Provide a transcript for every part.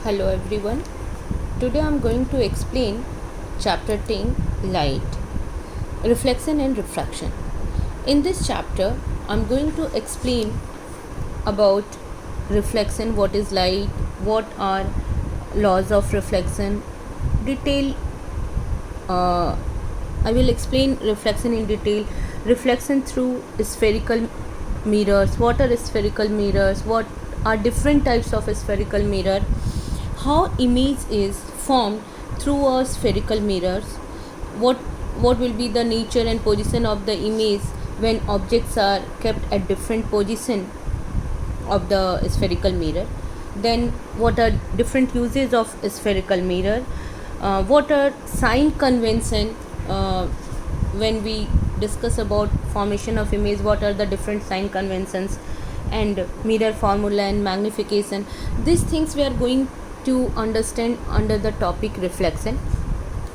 Hello everyone. Today I am going to explain chapter 10 Light, Reflection and Refraction. In this chapter I am going to explain about reflection, what is light, what are laws of reflection. Detail I will explain reflection in detail. Reflection through spherical mirrors. What are spherical mirrors? What are different types of spherical mirror? How image is formed through a spherical mirrors? What will be the nature and position of the image when objects are kept at different position of the spherical mirror? Then what are different uses of spherical mirror? What are sign convention? When we discuss about formation of image, what are the different sign conventions and mirror formula and magnification? These things we are going to understand under the topic reflection.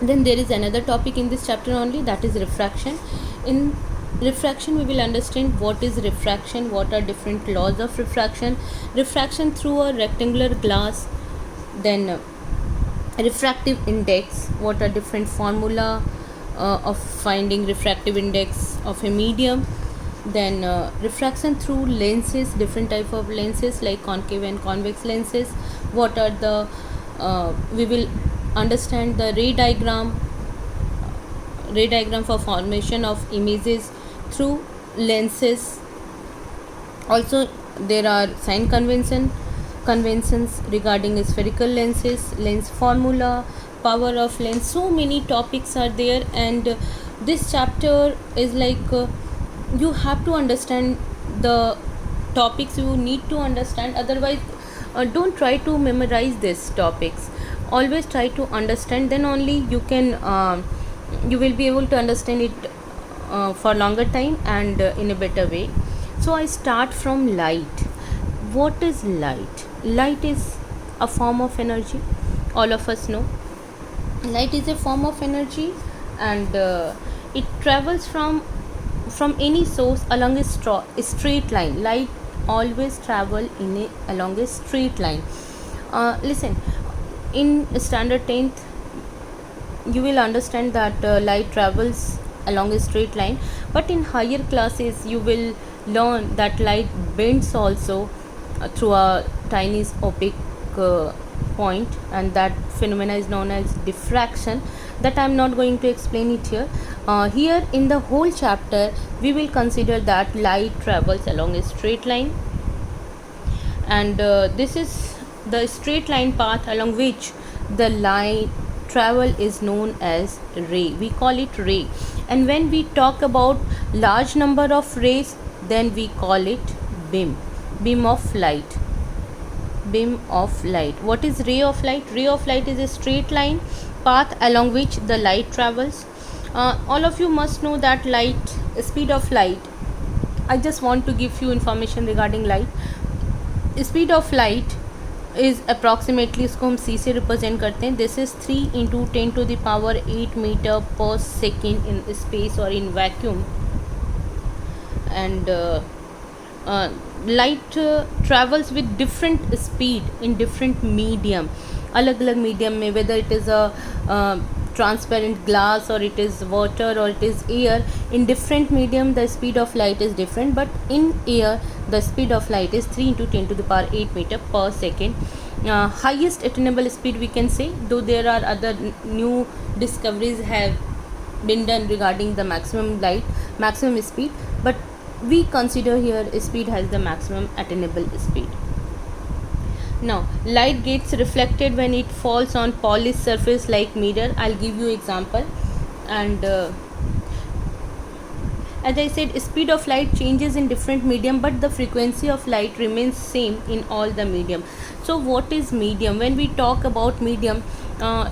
Then there is another topic in this chapter only, that is refraction. In refraction we will understand what is refraction, what are different laws of refraction, refraction through a rectangular glass. Then refractive index, what are different formula of finding refractive index of a medium. Then refraction through lenses, different type of lenses like concave and convex lenses. What are the we will understand the ray diagram for formation of images through lenses. Also there are sign conventions regarding spherical lenses, lens formula, power of lens. So many topics are there, and this chapter is like you have to understand the topics, you need to understand. Otherwise don't try to memorize these topics, always try to understand, then only you can you will be able to understand it for longer time and in a better way. So I start from light. What is light? Light is a form of energy. All of us know light is a form of energy, and it travels from any source along a straight line. Light always travel along a straight line. Listen, in standard 10th you will understand that light travels along a straight line, but in higher classes you will learn that light bends also through a tiny opaque point, and that phenomena is known as diffraction. That I am not going to explain it here. Here in the whole chapter we will consider that light travels along a straight line, and this is the straight line path along which the light travel is known as ray. We call it ray, and when we talk about large number of rays, then we call it beam of light. What is ray of light? Ray of light is a straight line path along which the light travels. All of you must know that speed of light. I just want to give you information regarding light. Speed of light is approximately, इसको हम c से represent करते हैं. This is 3 into 10 to the power 8 meter per second in space or in vacuum. And light travels with different speed in different medium. अलग अलग medium में, whether it is a transparent glass or it is water or it is air, in different medium the speed of light is different, but in air the speed of light is 3 into 10 to the power 8 meter per second. Highest attainable speed we can say, though there are other new discoveries have been done regarding the maximum speed, but we consider here speed has the maximum attainable speed. Now light gets reflected when it falls on polished surface like mirror. I'll give you example. And as I said, speed of light changes in different medium, but the frequency of light remains same in all the medium. So what is medium? When we talk about medium,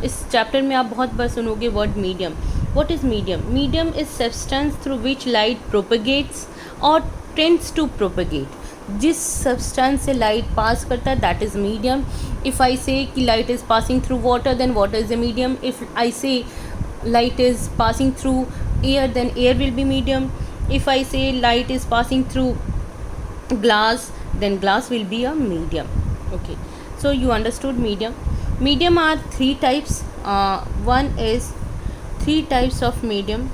इस chapter में आप बहुत बार सुनोगे word medium. What is medium? Medium is substance through which light propagates or tends to propagate. जिस substance से light pass करता है that is medium. If I say कि light is passing through water, then water is a medium. If I say light is passing through air, then air will be medium. If I say light is passing through glass, then glass will be a medium. Okay, So you understood medium. Medium are three types. One is three types of medium.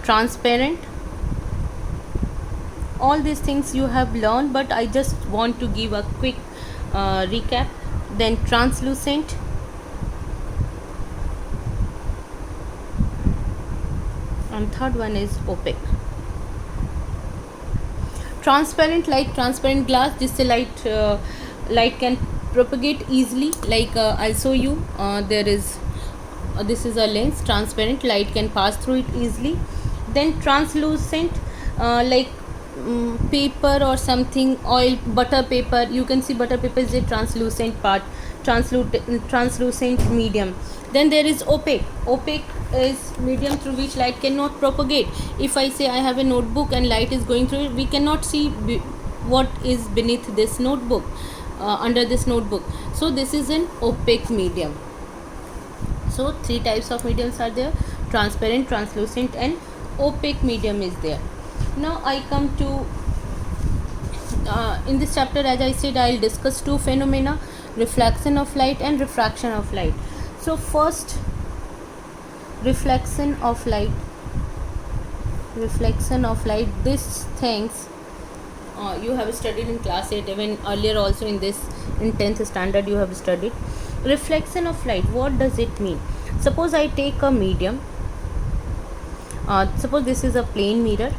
Transparent. All these things you have learned, but I just want to give a quick recap. Then translucent, and third one is opaque. Transparent, like transparent glass, जिससे light can propagate easily. Like I'll show you. There is this is a lens, transparent, light can pass through it easily. Then translucent, like paper or something, oil, butter paper. You can see butter paper is a translucent part, translucent medium. Then there is opaque. Opaque is medium through which light cannot propagate. If I say I have a notebook and light is going through it, we cannot see what is beneath this notebook, under this notebook. So this is an opaque medium. So three types of mediums are there: transparent, translucent, and opaque medium is there. Now I come to in this chapter, as I said, I'll discuss two phenomena: reflection of light and refraction of light. So first, reflection of light. Reflection of light, these things you have studied in class 8, even earlier also in 10th standard you have studied. Reflection of light, what does it mean? Suppose I take a medium, suppose this is a plane mirror.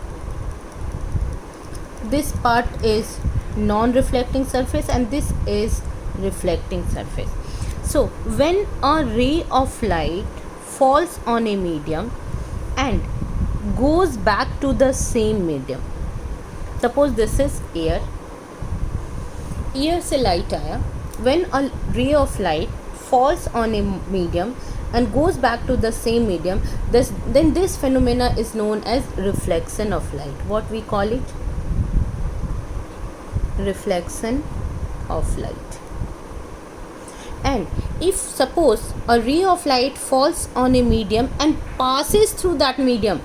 This part is non-reflecting surface and this is reflecting surface. So when a ray of light falls on a medium and goes back to the same medium, suppose this is air, से light आया, when a ray of light falls on a medium and goes back to the same medium, then this phenomena is known as reflection of light. What we call it? Reflection of light. And if suppose a ray of light falls on a medium and passes through that medium,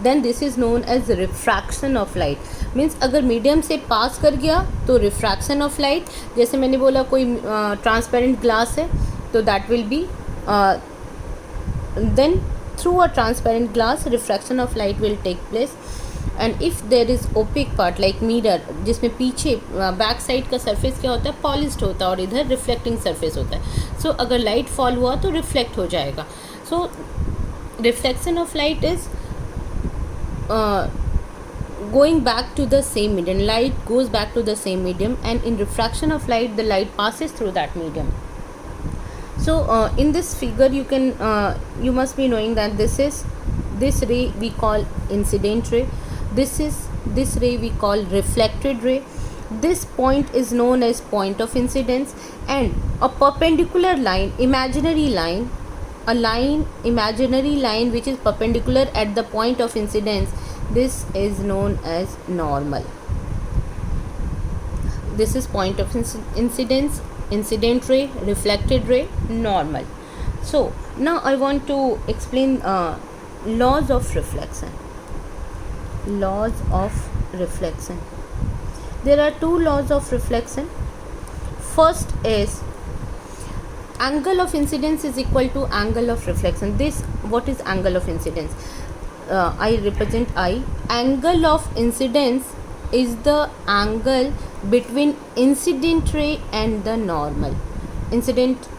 then this is known as refraction of light. Means अगर medium से पास कर गया तो refraction of light. जैसे मैंने बोला कोई transparent glass है तो that will be then through a transparent glass refraction of light will take place. And if there is opaque part like mirror, जिसमें पीछे बैक साइड का सरफेस क्या होता है, पॉलिश्ड होता है और इधर रिफ्लेक्टिंग सरफेस होता है. सो अगर लाइट फॉल हुआ तो रिफ्लेक्ट हो जाएगा. So reflection of light is going back to the same medium. Light goes back to the same medium, and in refraction of light the light passes through that medium. So in this figure you can you must be knowing that this ray we call incident ray, this ray we call reflected ray. This point is known as point of incidence, and a perpendicular line, imaginary line, imaginary line which is perpendicular at the point of incidence, this is known as normal. This is point of incidence, incident ray, reflected ray, normal. So now I want to explain laws of reflection. Laws of reflection. There are two laws of reflection. First is angle of incidence is equal to angle of reflection. This, what is angle of incidence? I represent I. Angle of incidence is the angle between incident ray and the normal. Incident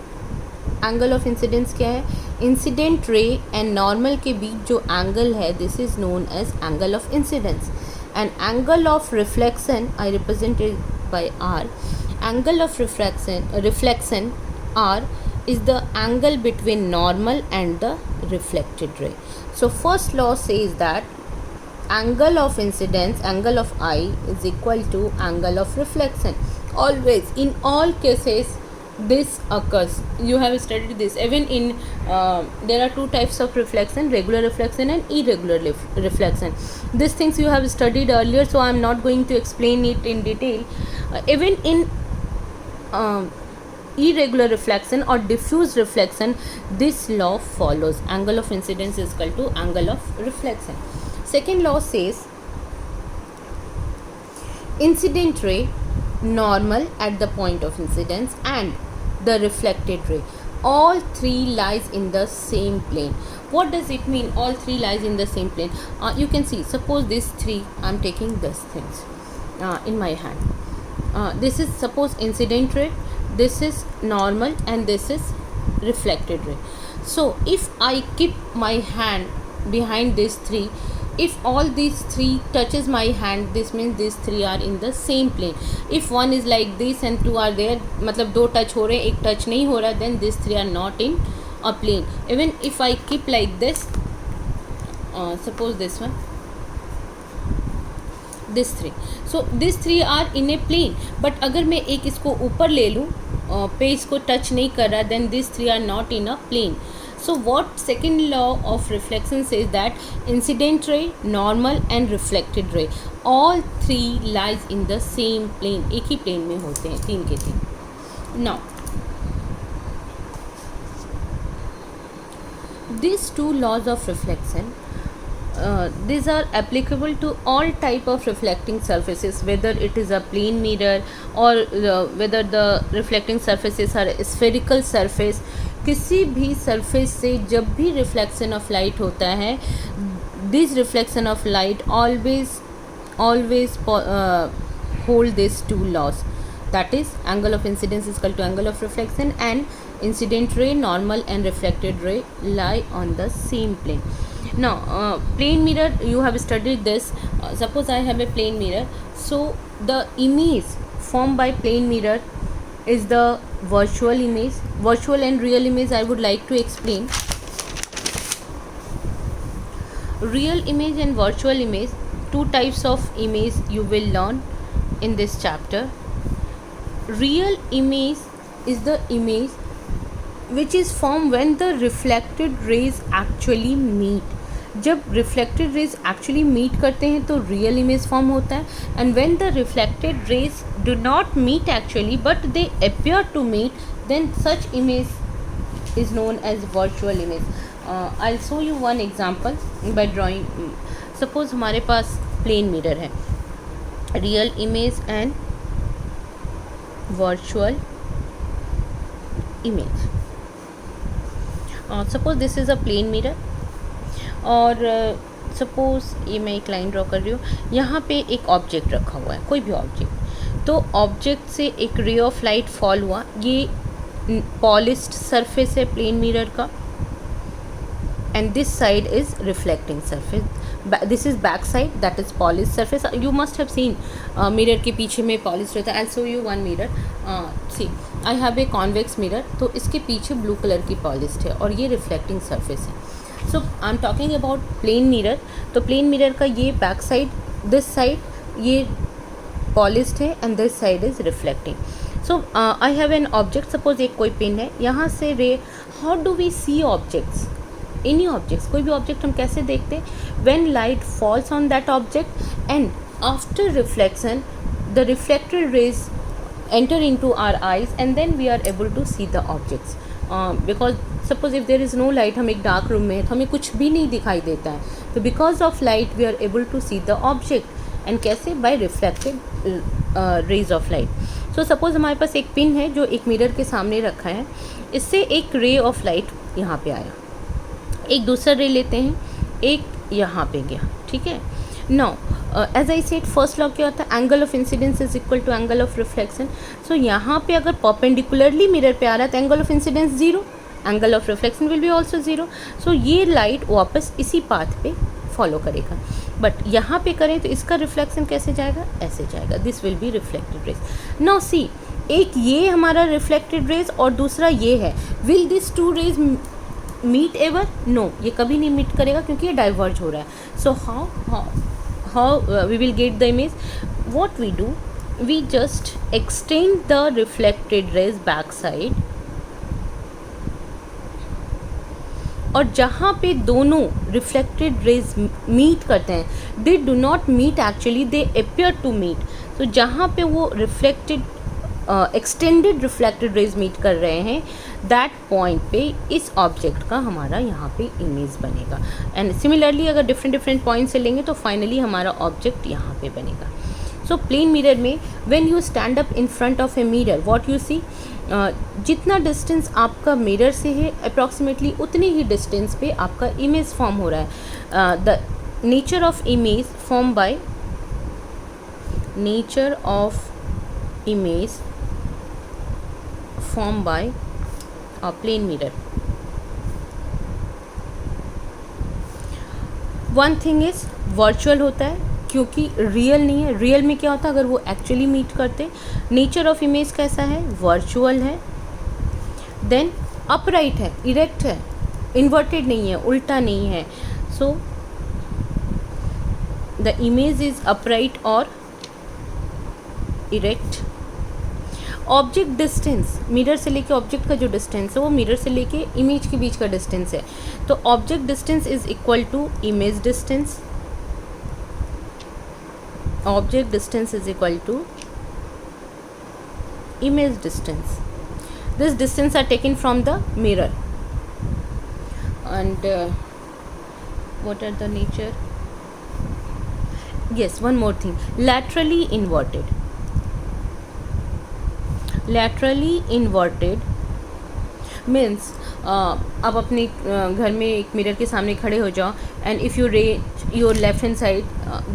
angle of incidence क्या है? Incident ray and normal के बीच जो angle है, this is known as angle of incidence. And angle of reflection I represent it by R. Angle of reflection R is the angle between normal and the reflected ray. So first law says that angle of incidence, angle of I is equal to angle of reflection. Always, in all cases this occurs. You have studied this. Even in there are two types of reflection: regular reflection and irregular reflection. These things you have studied earlier, so I am not going to explain it in detail. Even in irregular reflection or diffuse reflection, this law follows. Angle of incidence is equal to angle of reflection. Second law says incident ray normal at the point of incidence and the reflected ray. All three lies in the same plane. What does it mean, all three lies in the same plane? You can see, suppose this three, I'm taking this things in my hand. This is suppose incident ray, this is normal, and this is reflected ray. So if I keep my hand behind these three, if all these three touches my hand, this means these three are in the same plane. If one is like this and two are there, मतलब दो touch हो रहे हैं, एक touch नहीं हो रहा, then these three are not in a plane. Even if I keep like this, suppose this one, this three, so these three are in a plane. But अगर मैं एक इसको ऊपर ले लूँ, पेज को टच नहीं कर रहा, then these three are not in a plane. So what second law of reflection says that incident ray, normal and reflected ray, all three lies in the same plane. एक ही plane में होते हैं, तीन के तीन. Now these two laws of reflection, these are applicable to all type of reflecting surfaces, whether it is a plane mirror or whether the reflecting surfaces are a spherical surface. किसी भी surface से जब भी reflection of light होता है, this reflection of light always hold these two laws, that is angle of incidence is equal to angle of reflection, and incident ray, normal and reflected ray lie on the same plane. Now plane mirror, you have studied this. Suppose I have a plane mirror, so the image formed by plane mirror is the virtual image. Virtual and real image I would like to explain. Real image and virtual image, two types of image you will learn in this chapter. Real image is the image which is formed when the reflected rays actually meet. जब reflected rays actually meet करते हैं तो real image form होता है, and when the reflected rays do not meet actually but they appear to meet, then such image is known as virtual image. I'll show you one example by drawing. Suppose हमारे पास plane mirror है, real image and virtual image. Suppose this is a plane mirror, और suppose ये मैं एक line draw कर रही हूँ, यहाँ पे एक ऑब्जेक्ट रखा हुआ है, कोई भी ऑब्जेक्ट. तो ऑब्जेक्ट से एक रे ऑफ लाइट फॉल हुआ, ये पॉलिश्ड सरफेस है प्लेन मिरर का, and this side is reflecting surface. This is back side, that is polished surface. You must have seen mirror के पीछे में पॉलिश रहता है. I show you one mirror. See I have a convex mirror, तो इसके पीछे blue colour की polished है और ये रिफ्लेक्टिंग सरफेस है. So I am talking about plane mirror. तो प्लेन मिरर का ये बैक साइड, दिस साइड ये पॉलिश्ड है and this side is reflecting. So I have an object, suppose एक कोई पिन है, यहाँ से ray. How do we see objects? Any objects, कोई भी ऑब्जेक्ट हम कैसे देखते हैं? When light falls on that object and after reflection the reflected rays enter into our eyes and then we are able to see the objects. Because suppose if there is no light, हम एक dark room में है तो हमें कुछ भी नहीं दिखाई देता है, तो because of light we are able to see the object. And कैसे? By reflected rays of light. So suppose हमारे पास एक पिन है जो एक मिरर के सामने रखा है, इससे एक रे ऑफ लाइट यहाँ पे आया, एक दूसरा रे लेते हैं, एक यहाँ पे गया, ठीक है. Now as I said, first law क्या होता है? Angle of incidence is equal to angle of reflection. So यहाँ पे अगर परपेंडिकुलरली मिरर पे आ रहा है तो angle of incidence zero, angle of reflection will be also zero. So ये लाइट वापस इसी पाथ पे फॉलो करेगा. बट यहाँ पे करें तो इसका रिफ्लेक्शन कैसे जाएगा? ऐसे जाएगा. This will be reflected rays. Now see, एक ये हमारा रिफ्लेक्टेड रेज और दूसरा ये है. Will this two rays meet ever? No, ये कभी नहीं मीट करेगा क्योंकि ये डाइवर्ज हो रहा है. सो how we will get the image? What we do, we just extend the reflected rays back side, और जहाँ पे दोनों reflected rays meet करते हैं, they do not meet actually, they appear to meet. तो जहाँ पे वो reflected extended reflected rays meet कर रहे हैं, दैट पॉइंट पे इस ऑब्जेक्ट का हमारा यहाँ पे इमेज बनेगा. एंड सिमिलरली अगर डिफरेंट पॉइंट से लेंगे तो फाइनली हमारा ऑब्जेक्ट यहाँ पे बनेगा. सो प्लेन मिरर में when you stand up in front of a mirror, what you see, जितना डिस्टेंस आपका मिरर से है अप्रॉक्सीमेटली उतनी ही डिस्टेंस पे आपका इमेज फॉर्म हो रहा है. The nature of image form by nature of image form by plane mirror. One thing is virtual होता है क्योंकि रियल नहीं है. रियल में क्या होता है अगर वो एक्चुअली मीट करते. नेचर ऑफ इमेज कैसा है, वर्चुअल है. देन अपराइट है, इरेक्ट है, इन्वर्टेड नहीं है, उल्टा नहीं है. So the image is upright और इरेक्ट. ऑब्जेक्ट डिस्टेंस, मिरर से लेके ऑब्जेक्ट का जो डिस्टेंस है वो मिरर से लेके इमेज के बीच का डिस्टेंस है. तो object distance is equal to image distance. Object distance is equal to image distance. This distance are taken from the mirror. And what are the nature? Yes, one more thing. Laterally inverted. Laterally inverted means आप अपने घर में एक mirror के सामने खड़े हो जाओ and if you raise your left hand side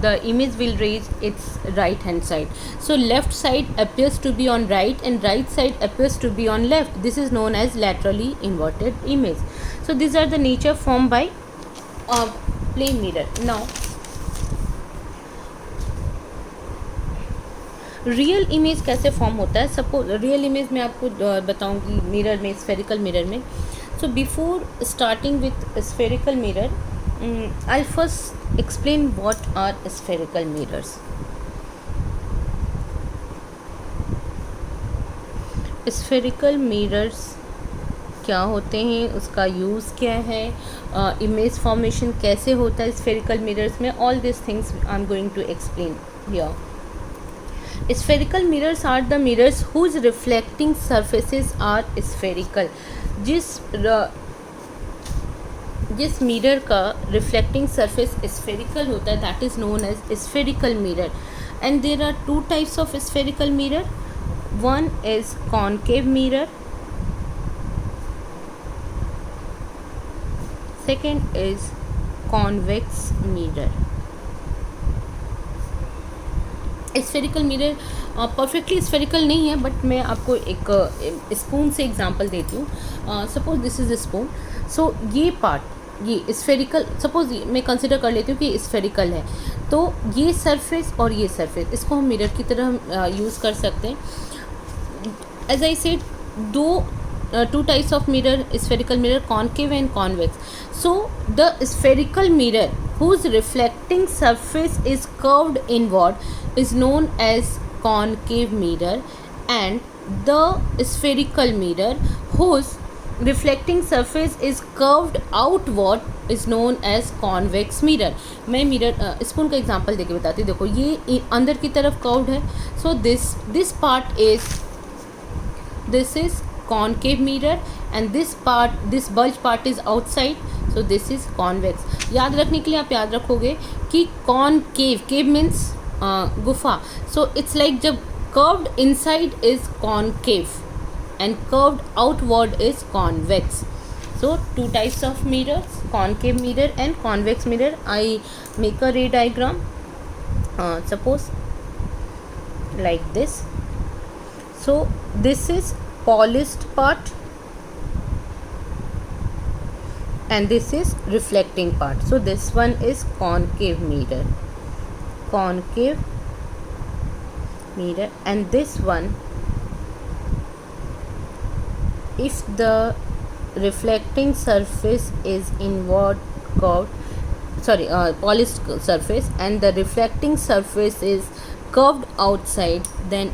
the image will raise its right hand side. So left side appears to be on right and right side appears to be on left. This is known as laterally inverted image. So these are the nature formed by plane mirror. Now real image कैसे form होता है. Suppose real image मैं आपको बताऊंगी mirror में, spherical mirror में. So before starting with spherical mirror I first explain what are spherical mirrors. Spherical mirrors क्या होते हैं, उसका यूज़ क्या है, इमेज फॉर्मेशन कैसे होता है स्फेरिकल मिरर्स में. All this things I am going to explain here. Spherical mirrors are the mirrors whose reflecting surfaces are spherical. जिस मिरर का रिफ्लेक्टिंग सरफेस स्फेरिकल होता है that is known as spherical mirror. And there are two types of spherical mirror. One is concave mirror, second is convex mirror. Spherical mirror perfectly spherical नहीं है but मैं आपको एक spoon से example देती हूँ. Suppose this is spoon. So ये part ये स्फेरिकल, सपोज मैं कंसिडर कर लेती हूँ कि स्फेरिकल है. तो ये सरफेस और ये सरफेस इसको हम मिरर की तरह यूज़ कर सकते हैं. As I said two types of mirror, spherical mirror, concave and convex. So the spherical mirror whose reflecting surface is curved inward is known as concave mirror, and the spherical mirror whose reflecting surface is curved outward is known as convex mirror. मैं mirror spoon का example देके बताती हूँ. देखो ये अंदर की तरफ कर्व्ड है. So this part is this is concave mirror and this bulge part is outside, so this is convex. याद रखने के लिए आप याद रखोगे कि concave, cave means गुफा. so it's like जब curved inside is concave and curved outward is convex. so two types of mirrors, concave mirror and convex mirror. I make a ray diagram, suppose like this. So this is polished part and this is reflecting part. So this one is concave mirror, and this one, if the reflecting surface is inward curved, polished surface and the reflecting surface is curved outside, then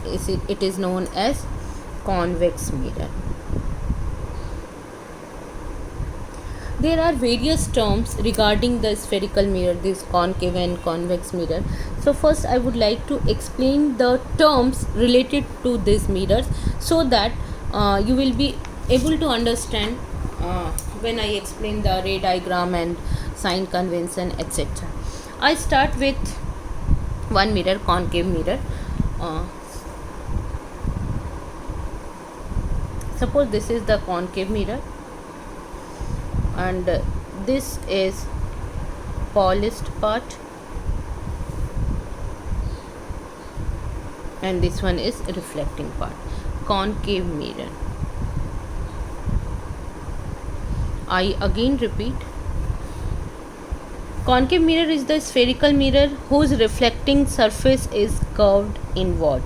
it is known as convex mirror. There are various terms regarding the spherical mirror, this concave and convex mirror. So first I would like to explain the terms related to these mirrors so that you will be able to understand when I explain the ray diagram and sign convention, etc. I start with one mirror, concave mirror. suppose this is the concave mirror and this is polished part and this one is reflecting part. Concave mirror, I again repeat, concave mirror is the spherical mirror whose reflecting surface is curved inward.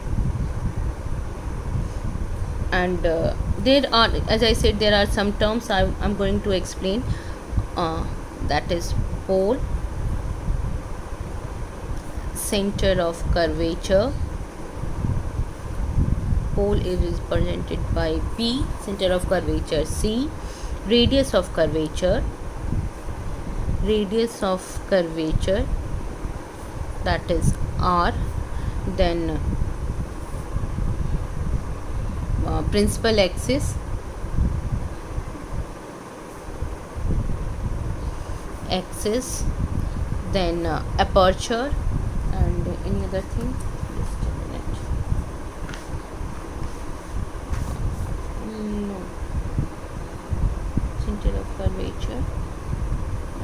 And there are, as I said, there are some terms I'm going to explain. That is pole, center of curvature. Pole is represented by P, center of curvature C, radius of curvature, that is R, then principal axis, then aperture, and any other thing. Just a minute. No, center of curvature.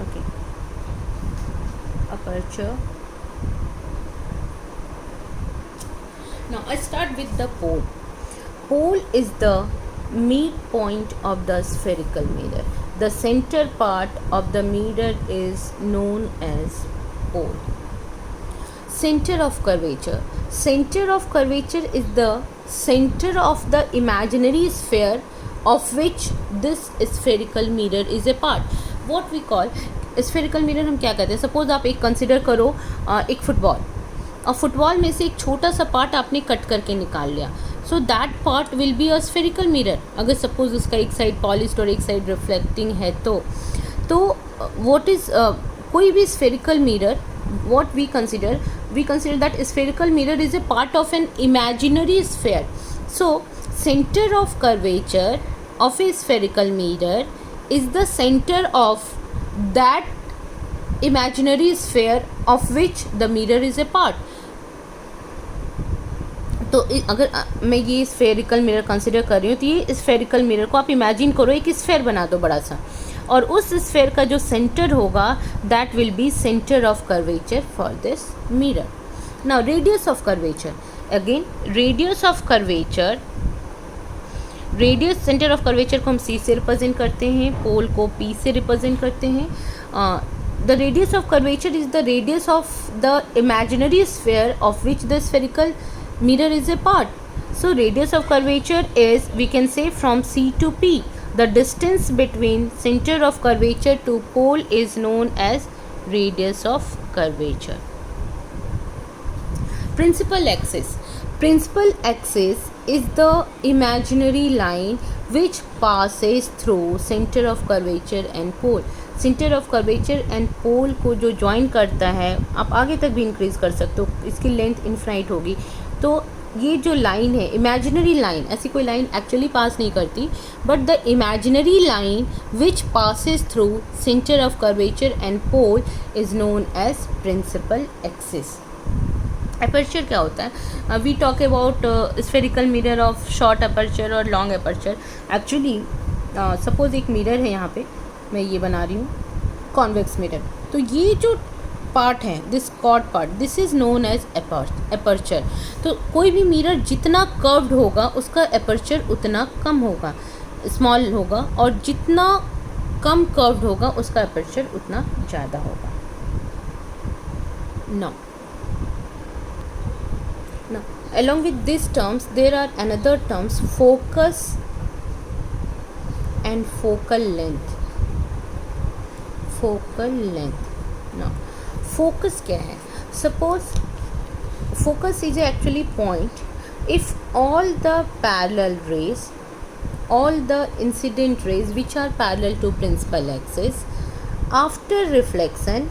Okay, aperture. Now I start with the pole. Pole is the midpoint of the spherical mirror. The center part of the mirror is known as pole. Center of curvature. Center of curvature is the center of the imaginary sphere of which this spherical mirror is a part. What we call spherical mirror हम क्या कहते हैं? Suppose आप एक consider करो एक football, और football में से एक छोटा सा पार्ट आपने कट करके निकाल लिया, so that part will be a spherical mirror. अगर सपोज उसका एक साइड पॉलिश्ड और एक साइड रिफ्लेक्टिंग है तो व्हाट इज कोई भी spherical mirror, what we consider that spherical mirror is a part of an imaginary sphere. So centre of curvature of a spherical mirror is the centre of that imaginary sphere of which the mirror is a part. तो अगर मैं ये spherical mirror consider कर रही हूँ तो ये spherical mirror को आप इमेजिन करो एक स्फेयर बना दो बड़ा सा, और उस स्फेयर का जो सेंटर होगा that will be centre of curvature for this mirror. Now radius of curvature, again radius of curvature, radius centre of curvature को हम सी से रिप्रेजेंट करते हैं, पोल को पी से रिप्रेजेंट करते हैं. The radius of curvature is the radius of the imaginary sphere of which the spherical mirror is a part. So radius of curvature is, we can say, from C to P. The distance between center of curvature to pole is known as radius of curvature. Principal axis. Principal axis is the imaginary line which passes through center of curvature and pole. Centre of curvature and pole को जो join करता है, आप आगे तक भी increase कर सकते हो, इसकी लेंथ इनफाइनाइट होगी. तो ये जो लाइन है, इमेजिनरी लाइन, ऐसी कोई लाइन एक्चुअली पास नहीं करती, but the imaginary line which passes through centre of curvature and pole is known as principal axis. Aperture क्या होता है? We talk about spherical mirror of short aperture और long aperture. Actually suppose एक mirror है, यहाँ पे मैं ये बना रही हूँ कॉन्वेक्स मिरर, तो ये जो पार्ट है, this chord part, this is known as aperture. तो कोई भी मिरर जितना कर्व्ड होगा उसका अपर्चर उतना कम होगा, स्मॉल होगा, और जितना कम कर्व्ड होगा उसका अपर्चर उतना ज़्यादा होगा. now along with these terms there are another terms, focus and focal length. now focus क्या है? suppose focus is actually point if all the parallel rays, all the incident rays which are parallel to principal axis, after reflection,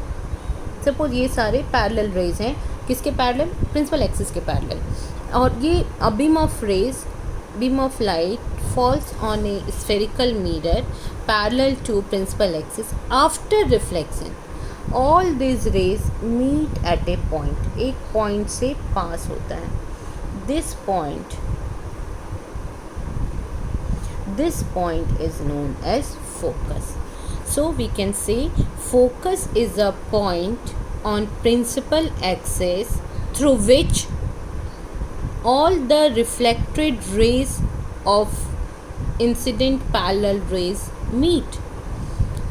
suppose ये सारे parallel rays हैं, किसके parallel? principal axis के parallel, और ये beam of rays, beam of light falls on a spherical mirror parallel to principal axis. After reflection all these rays meet at a point, एक point से pass होता है. This point is known as focus. So we can say focus is a point on principal axis through which all the reflected rays of incident parallel rays meet.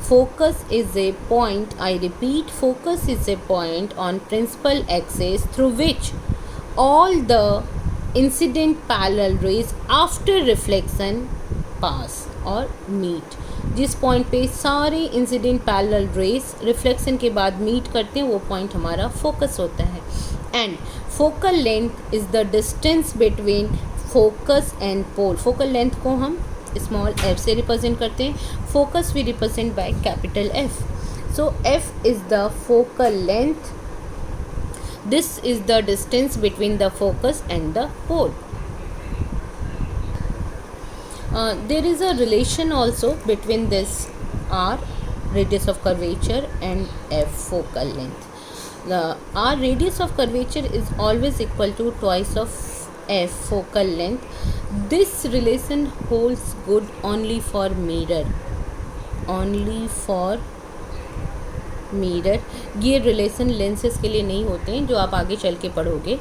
Focus is a point, I repeat, focus is a point on principal axis through which all the incident parallel rays after reflection pass और meet. जिस point पे सारे incident parallel race reflection के बाद meet करते हैं वो point हमारा फोकस होता है. And focal length is the distance between focus and pole. Focal length को हम स्मॉल एफ से रिप्रेजेंट करते हैं. Focus we represent by capital F. So F is the focal length. This is the distance between the focus and the pole. There is a relation also between this R, radius of curvature, and F, focal length. The R, radius of curvature, is always equal to twice of F, focal length. This relation holds good only for mirror. Only for mirror. ये relation lenses के लिए नहीं होते हैं जो आप आगे चल के पढ़ोगे.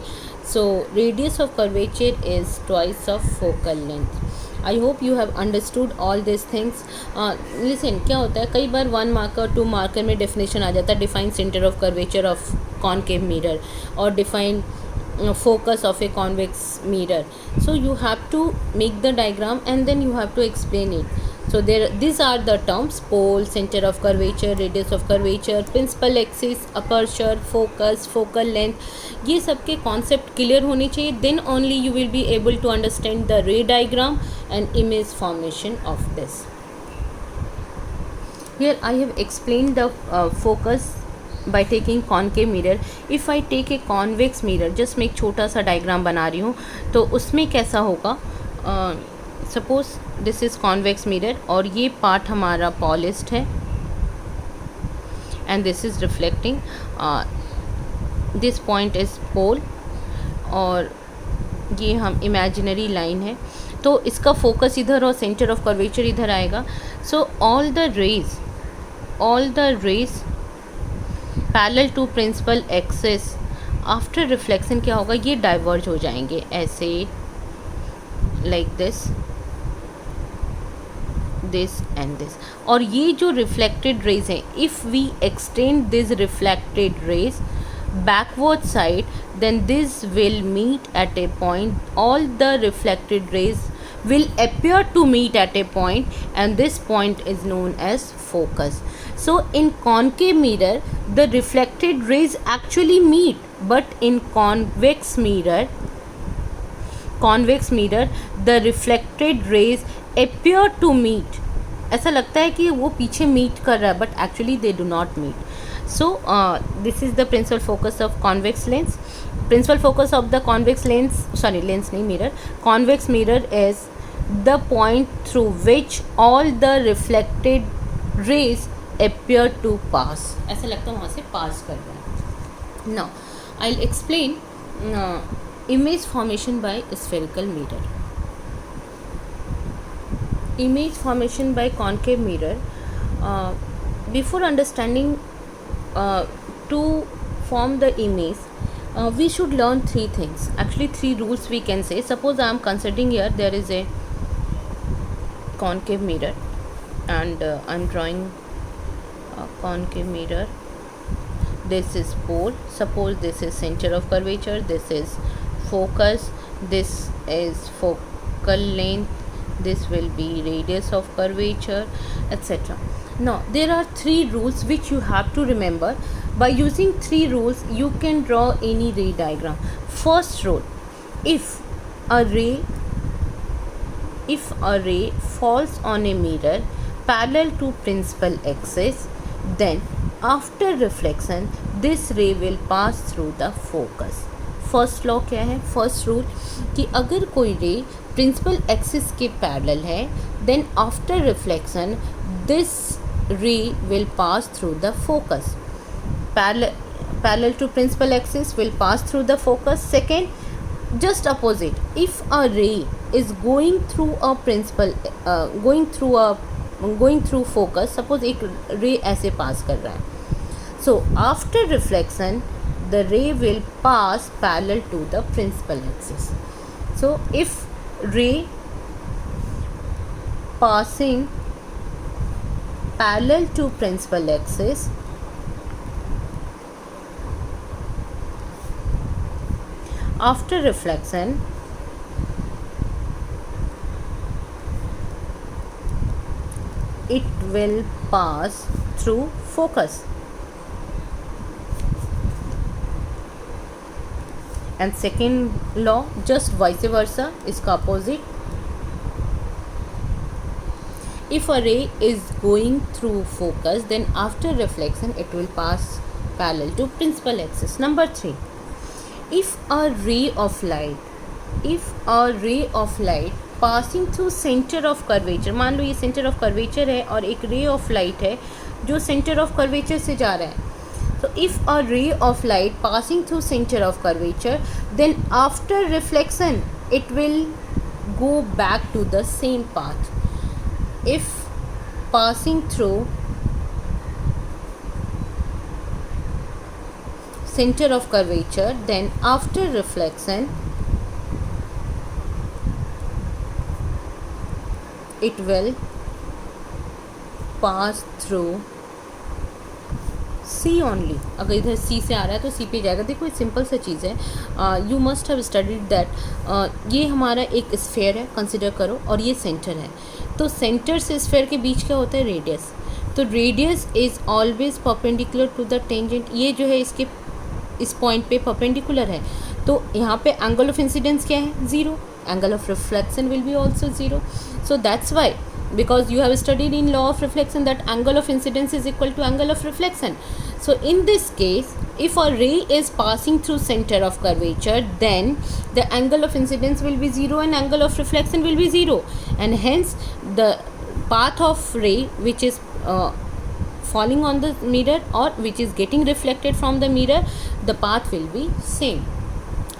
So radius of curvature is twice of focal length. I hope you have understood all this things. Listen, क्या होता है कई बार 1 मार्कर 2 मार्कर में डेफिनेशन आ जाता है. Define centre of curvature of concave mirror और define focus of a convex mirror. So you have to make the diagram and then you have to explain it. So these are the terms: pole, center of curvature, radius of curvature, principal axis, aperture, focus, focal length. ये सब के concept clear होने चाहिए. Then only you will be able to understand the ray diagram and image formation of this. Here I have explained the focus by taking concave mirror. If I take a convex mirror, just मैं एक छोटा सा diagram बना रही हूँ तो उसमें कैसा होगा. Suppose this is convex mirror और ये पार्ट हमारा पॉलिश्ड है and this is reflecting. This point is pole और ये हम इमेजिनरी लाइन है. तो इसका फोकस इधर और सेंटर ऑफ कर्वेचर इधर आएगा. So all the rays parallel to principal axis after reflection क्या होगा, ये डाइवर्ज हो जाएंगे ऐसे, लाइक दिस एंड दिस. और ये जो रिफ्लेक्टेड रेज हैं, if we extend this reflected rays backward side, then this will meet at a point. All the reflected rays will appear to meet at a point and this point is known as focus. So in concave mirror the reflected rays actually meet, but in convex mirror the reflected rays appear to meet. ऐसा लगता है कि वो पीछे meet कर रहा है but actually they do not meet. So this is the principal focus of convex lens. Principal focus of the convex lens, mirror. Convex mirror is the point through which all the reflected rays appear to pass. ऐसा लगता है वहाँ से pass कर रहा है. Now I'll explain image formation by spherical mirror. Image formation by concave mirror. Before understanding to form the image, we should learn 3 things. Actually 3 rules we can say. Suppose I am considering here there is a concave mirror and I am drawing a concave mirror. This is pole. Suppose this is center of curvature, this is focus, this is focal length, this will be radius of curvature, etc. Now there are 3 rules which you have to remember. By using 3 rules you can draw any ray diagram. First rule: if a ray falls on a mirror parallel to principal axis, then after reflection this ray will pass through the focus. First law क्या है, first rule कि अगर कोई ray principal axis के parallel है then after reflection this ray will pass through the focus. Parallel to principal axis will pass through the focus. Second, just opposite, if a ray is going through a principal going through focus, suppose एक ray ऐसे pass कर रहा है, so after reflection the ray will pass parallel to the principal axis. So if ray passing parallel to principal axis, after reflection it will pass through focus. And second law just vice versa, इसका opposite, if a ray is going through focus then after reflection it will pass parallel to principal axis. Number 3, if a ray of light passing through center of curvature, मान लो ये center of curvature है और एक ray of light है जो center of curvature से जा रहा है, so if a ray of light passing through center of curvature, then after reflection it will go back to the same path. If passing through center of curvature, then after reflection it will pass through C only. अगर इधर C से आ रहा है तो C पे जाएगा. देखो ये सिंपल सा चीज़ है. You must have studied that. ये हमारा एक स्फेयर है कंसिडर करो और ये सेंटर है. तो सेंटर से स्फेयर के बीच क्या होता है? रेडियस. तो radius is always perpendicular to the tangent. ये जो है इसके इस पॉइंट पे परपेंडिकुलर है, तो यहाँ पे एंगल ऑफ इंसिडेंस क्या है? 0. Angle of reflection will be also 0. So that's why, because you have studied in law of reflection that angle of incidence is equal to angle of reflection. So in this case, if a ray is passing through center of curvature, then the angle of incidence will be 0 and angle of reflection will be 0, and hence the path of ray which is falling on the mirror or which is getting reflected from the mirror, the path will be same.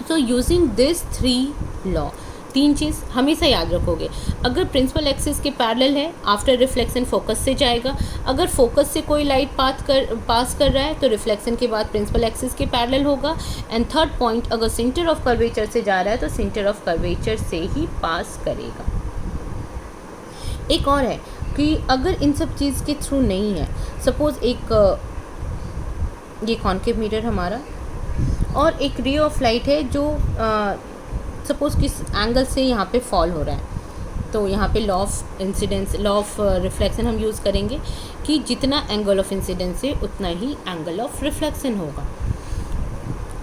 So using this 3 law, 3 चीज़ हमेशा याद रखोगे. अगर principal axis के parallel है, after reflection focus से जाएगा. अगर focus से कोई लाइट पास कर रहा है तो रिफ्लेक्शन के बाद प्रिंसिपल एक्सिस के पैरेलल होगा. एंड थर्ड पॉइंट, अगर सेंटर ऑफ कर्वेचर से जा रहा है तो सेंटर ऑफ कर्वेचर से ही पास करेगा. एक और है कि अगर इन सब चीज़ के थ्रू नहीं है, सपोज़ एक ये कॉन्केव मिरर हमारा और एक रे ऑफ लाइट है जो सपोज़ किस एंगल से यहाँ पे फॉल हो रहा है, तो यहाँ पे law of incidence, law of reflection हम यूज़ करेंगे कि जितना एंगल ऑफ इंसिडेंस है उतना ही एंगल ऑफ रिफ्लेक्शन होगा.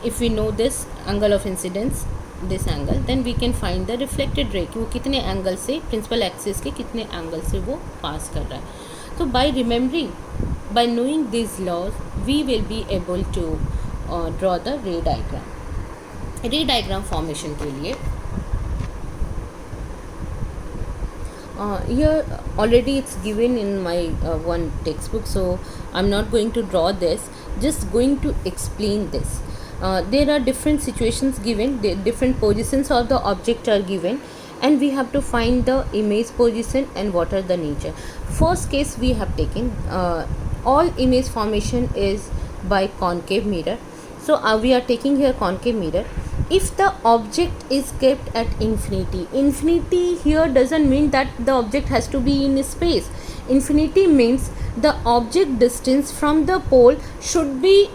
If we know this angle of incidence, this angle, then we can find the reflected ray कि वो कितने एंगल से, प्रिंसिपल एक्सिस के कितने एंगल से वो पास कर रहा है. तो by remembering, by knowing this laws, we will be able to draw the ray diagram. Ray diagram formation के लिए here already it's given in my one textbook, so I'm not going to draw this, just going to explain this. There are different situations given, different positions of the object are given, and we have to find the image position and what are the nature. First case we have taken, all image formation is by concave mirror. So we are taking here concave mirror. If the object is kept at infinity, infinity here doesn't mean that the object has to be in space. Infinity means the object distance from the pole should be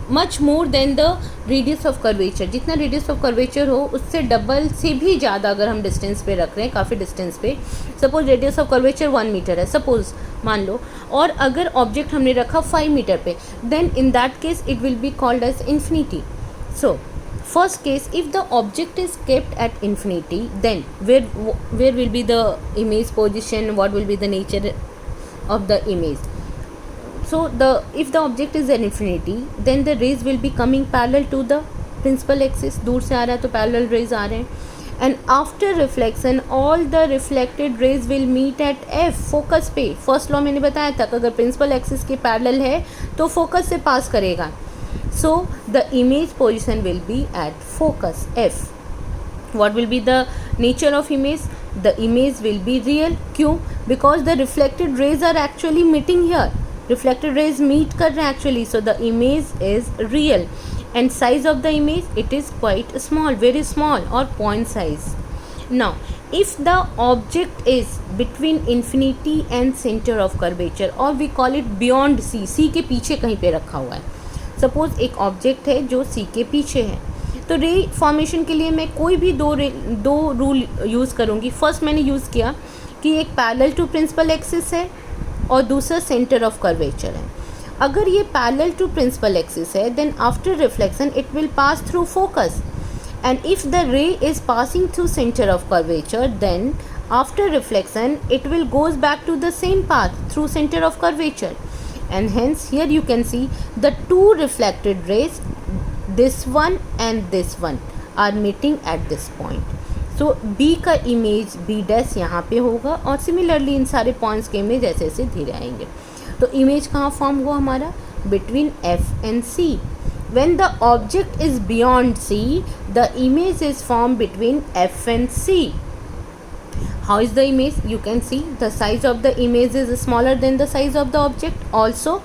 much more than the radius of curvature. जितना radius of curvature हो उससे double से भी ज़्यादा अगर हम distance पे रख रहे हैं, काफ़ी डिस्टेंस पे, suppose radius of curvature 1 metre है सपोज मान लो, और अगर ऑब्जेक्ट हमने रखा 5 मीटर पे, then in that case it will be called as infinity. So first case, if the object is kept at infinity, then where will be the image position, what will be the nature of the image. So if the object is at infinity, then the rays will be coming parallel to the principal axis. दूर से आ रहा है तो parallel rays आ रहे हैं. And after reflection, all the reflected rays will meet at F, focus पे. First law मैंने बताया था कि अगर प्रिंसिपल एक्सिस के पैरेलल है तो फोकस से पास करेगा. So the image position will be at focus F. What will be the nature of image? The image will be real. क्यों? Because the reflected rays are actually meeting here. Reflected rays meet कर रहे हैं actually. So the image is real. And size of the image, it is quite small, very small, or point size. Now, if the object is between infinity and center of curvature, or we call it beyond C, C के पीछे कहीं पे रखा हुआ है. Suppose एक object है जो C के पीछे है, तो रे फॉर्मेशन के लिए मैं कोई भी दो रूल यूज़ करूँगी. फर्स्ट मैंने यूज़ किया कि एक पैरेलल टू प्रिंसिपल एक्सिस है और दूसरा सेंटर ऑफ कर्वेचर है. अगर ये पैरेलल टू प्रिंसिपल एक्सिस है, then after reflection it will pass through focus, and if the ray is passing through center of curvature, then after reflection it will goes back to the same path through center of curvature, and hence here you can see the two reflected rays, this one and this one, are meeting at this point. So B का image B dash यहाँ पे होगा, और similarly in सारे points के image ऐसे ऐसे धीरे आएंगे. तो इमेज कहाँ फॉर्म हुआ हमारा? Between F and C. When the object is beyond C, the image is formed between F and C. How is the image? You can see the size of the image is smaller than the size of the object. Also,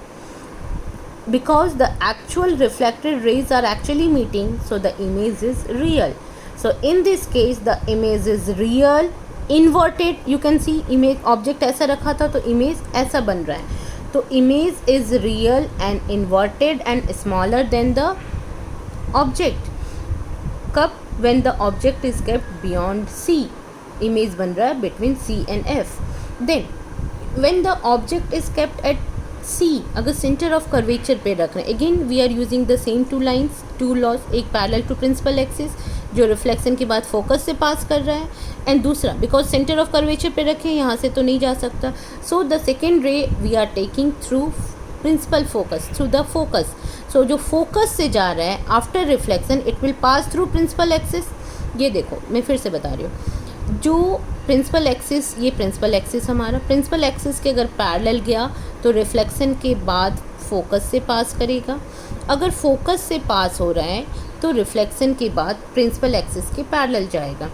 because the actual reflected rays are actually meeting, so the image is real. So in this case, the image is real, inverted. You can see image object ऐसा रखा था तो image ऐसा बन रहा है. तो image is real and inverted and smaller than the object. कब? When the object is kept beyond C. Image बन रहा है between C and F. Then when the object is kept at C, अगर सेंटर ऑफ कर्वेचर पे रख रहे हैं, again we are using the same two lines, two laws. एक parallel to principal axis जो रिफ्लेक्शन के बाद फोकस से पास कर रहा है, एंड दूसरा बिकॉज सेंटर ऑफ कर्वेचर पे रखे, यहाँ से तो नहीं जा सकता. So the second ray we are taking through principal focus, through the focus. So जो फोकस से जा रहा है after reflection it will pass through principal axis. ये देखो मैं फिर से बता रही हूँ, जो प्रिंसिपल एक्सिस, ये प्रिंसिपल एक्सिस हमारा, प्रिंसिपल एक्सिस के अगर पैरेलल गया तो रिफ्लेक्शन के बाद फोकस से पास करेगा. अगर फोकस से पास हो रहा है तो रिफ्लेक्शन के बाद प्रिंसिपल एक्सिस के पैरेलल जाएगा.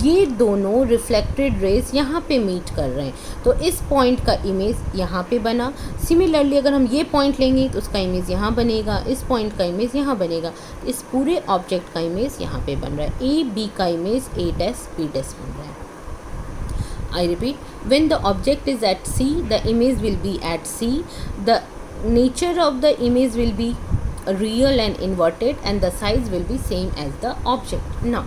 ये दोनों रिफ्लेक्टेड रेज यहाँ पे मीट कर रहे हैं, तो इस पॉइंट का इमेज यहाँ पे बना. सिमिलरली अगर हम ये पॉइंट लेंगे तो उसका इमेज यहाँ बनेगा, इस पॉइंट का इमेज यहाँ बनेगा. इस पूरे ऑब्जेक्ट का इमेज यहाँ पे बन रहा है. ए बी का image A dash B dash बन रहा है. I repeat, when the object is at C, the image will be at C. The nature of the image will be real and inverted, and the size will be same as the object. Now,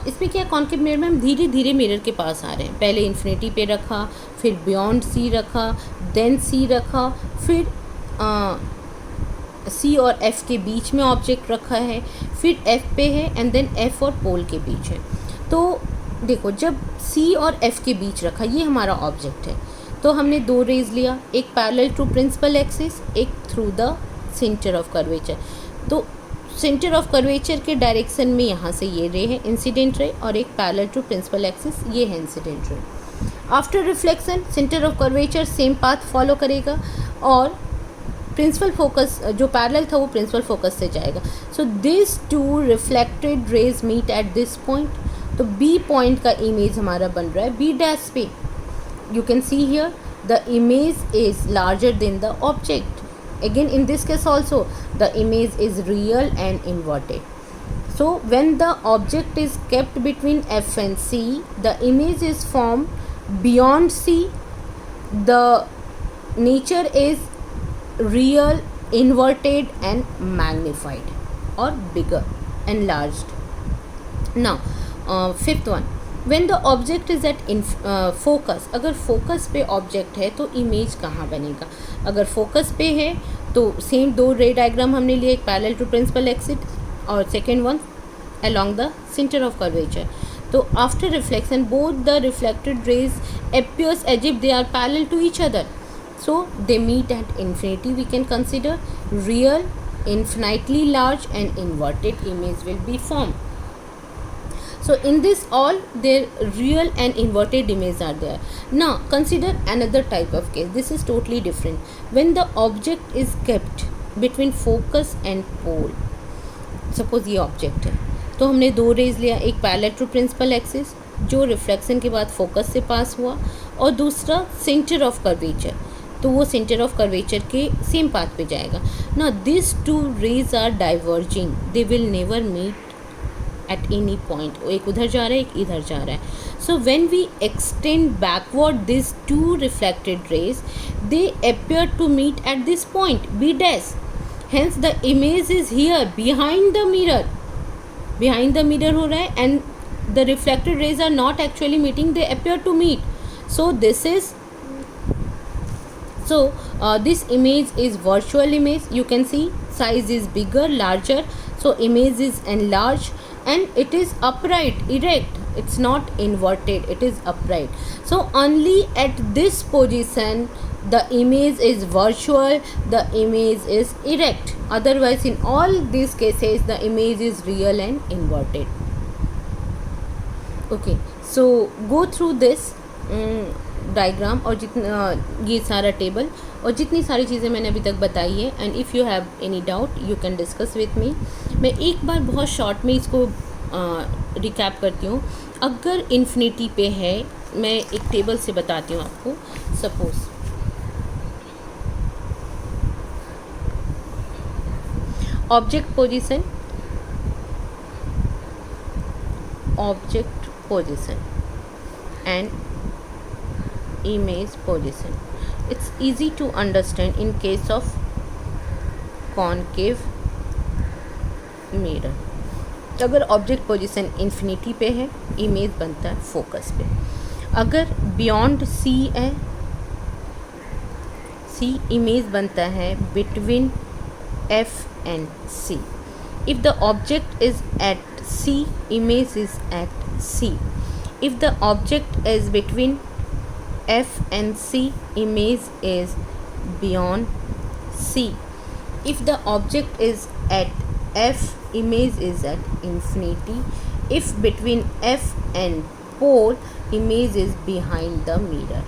इसमें क्या concave mirror में हम धीरे धीरे mirror के पास आ रहे हैं. पहले इन्फिनिटी पे रखा, फिर बियॉन्ड सी रखा, देन सी रखा, फिर सी और एफ के बीच में ऑब्जेक्ट रखा है, फिर एफ पे है, एंड देन एफ और पोल के बीच है. तो देखो जब C और F के बीच रखा, ये हमारा ऑब्जेक्ट है, तो हमने दो रेज लिया, एक पैरेलल टू प्रिंसिपल एक्सिस, एक through the centre of curvature. तो सेंटर ऑफ कर्वेचर के डायरेक्शन में यहाँ से ये रे है इंसिडेंट रे, और एक पैरेलल टू प्रिंसिपल एक्सिस ये है incident ray. After reflection centre of curvature same path follow करेगा, और प्रिंसिपल फोकस जो पैरेलल था वो प्रिंसिपल फोकस से जाएगा. So this two reflected rays meet at this point. तो बी पॉइंट का इमेज हमारा बन रहा है बी डैश पे. You can see here the image is larger than the object. Again in this case also the image is real and inverted. So when the object is kept between F and C, the image is form beyond C. The nature is real, inverted and magnified or bigger, enlarged. Now fifth one, when the object is at focus. अगर focus पे object है तो image कहाँ बनेगा? अगर focus पे है तो सेम दो रे डायग्राम हमने लिए, एक पैरेलल टू प्रिंसिपल एक्सिस और second one along the center of curvature. तो after reflection both the reflected rays appears as if they are parallel to each other. So they meet at infinity. We can consider real, infinitely large and inverted image will be formed. So in this all their real and inverted images are there. Now consider another type of case. This is totally different. When the object is kept between focus and pole. Suppose ये object है, तो हमने दो rays लिया, एक parallel to principal axis जो reflection के बाद फोकस से पास हुआ, और दूसरा सेंटर ऑफ कर्वेचर, तो वो सेंटर ऑफ कर्वेचर के सेम पाथ पे जाएगा ना। This two rays are diverging, they will never meet at any point, एक उधर जा रहा है एक इधर जा रहा है। So when we extend backward these two reflected rays, they appear to meet at this point B dash, hence the image is here behind the mirror, behind the mirror हो रहा है, and the reflected rays are not actually meeting, they appear to meet. So this is this image is virtual image. You can see size is bigger, larger, so image is enlarged, and it is upright, erect, it's not inverted, it is upright. So only at this position the image is virtual, the image is erect, otherwise in all these cases the image is real and inverted. Okay, so go through this diagram और जितना ये सारा table और जितनी सारी चीज़ें मैंने अभी तक बताई है, and if you have any doubt you can discuss with me. मैं एक बार बहुत शॉर्ट में इसको रिकैप करती हूँ। अगर इन्फिनिटी पे है, मैं एक टेबल से बताती हूँ आपको। Suppose object position and image position. It's easy to understand in case of concave mirror. अगर ऑब्जेक्ट पोजीशन इन्फिनिटी पे है, इमेज बनता है फोकस पे। अगर बियॉन्ड सी है, सी इमेज बनता है between F and C. If the object is at C, image is at C. If the object is between F and C, image is beyond C. If the object is at F, image is at infinity. If between F and pole, image is behind the mirror.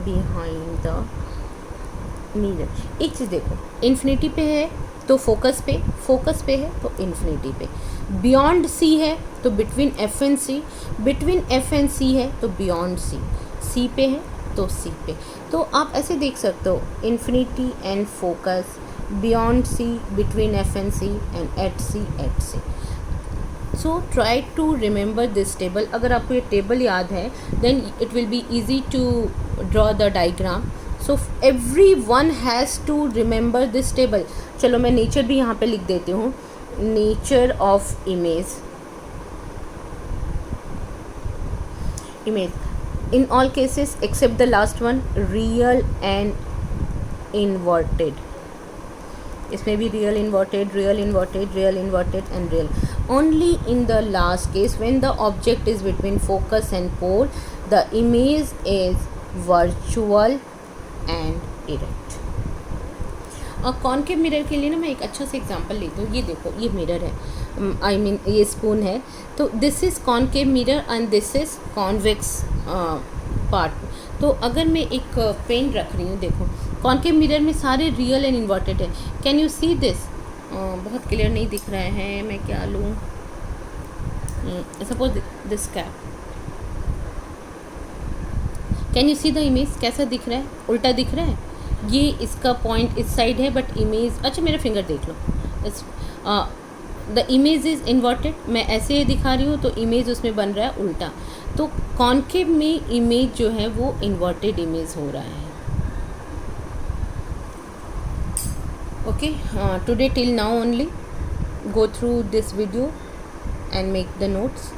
Behind the mirror. एक चीज़ देखो, infinity पे है तो focus पे है तो infinity पे। Beyond C है तो between F and C, between F and C है तो बियॉन्ड सी, सी पे है तो सी पे। तो आप ऐसे देख सकते हो, infinity and focus, beyond C, between F and C, and at C. So try to remember this table. अगर आपको ये टेबल याद है then it will be easy to draw the diagram. So everyone has to remember this table. चलो मैं nature भी यहाँ पे लिख देती हूँ, nature of image in all cases except the last one, real and inverted. इसमें भी real inverted, real inverted, real inverted and real. Only in the last case when the object is between focus and pole, the image is virtual and erect. और concave mirror के लिए ना मैं एक अच्छा सा एग्जांपल लेती हूँ। ये देखो, ये मिरर है, आई मीन ये स्पून है, तो this is concave mirror and this is convex part. तो अगर मैं एक पेन रख रही हूँ, देखो कॉनकेव मिरर में सारे रियल एंड इन्वर्टेड है। Can you see this? बहुत क्लियर नहीं दिख रहा है, मैं क्या लूँ? Suppose this cap, can you see the image? कैसा दिख रहा है? उल्टा दिख रहा है। ये इसका पॉइंट इस साइड है बट इमेज, अच्छा मेरा फिंगर देख लो, द इमेज इज़ इन्वर्टेड। मैं ऐसे दिखा रही हूँ तो इमेज उसमें बन रहा है उल्टा। तो कॉनकेव में इमेज जो है वो इन्वर्टेड इमेज हो रहा है। Okay, today till now only, go through this video and make the notes.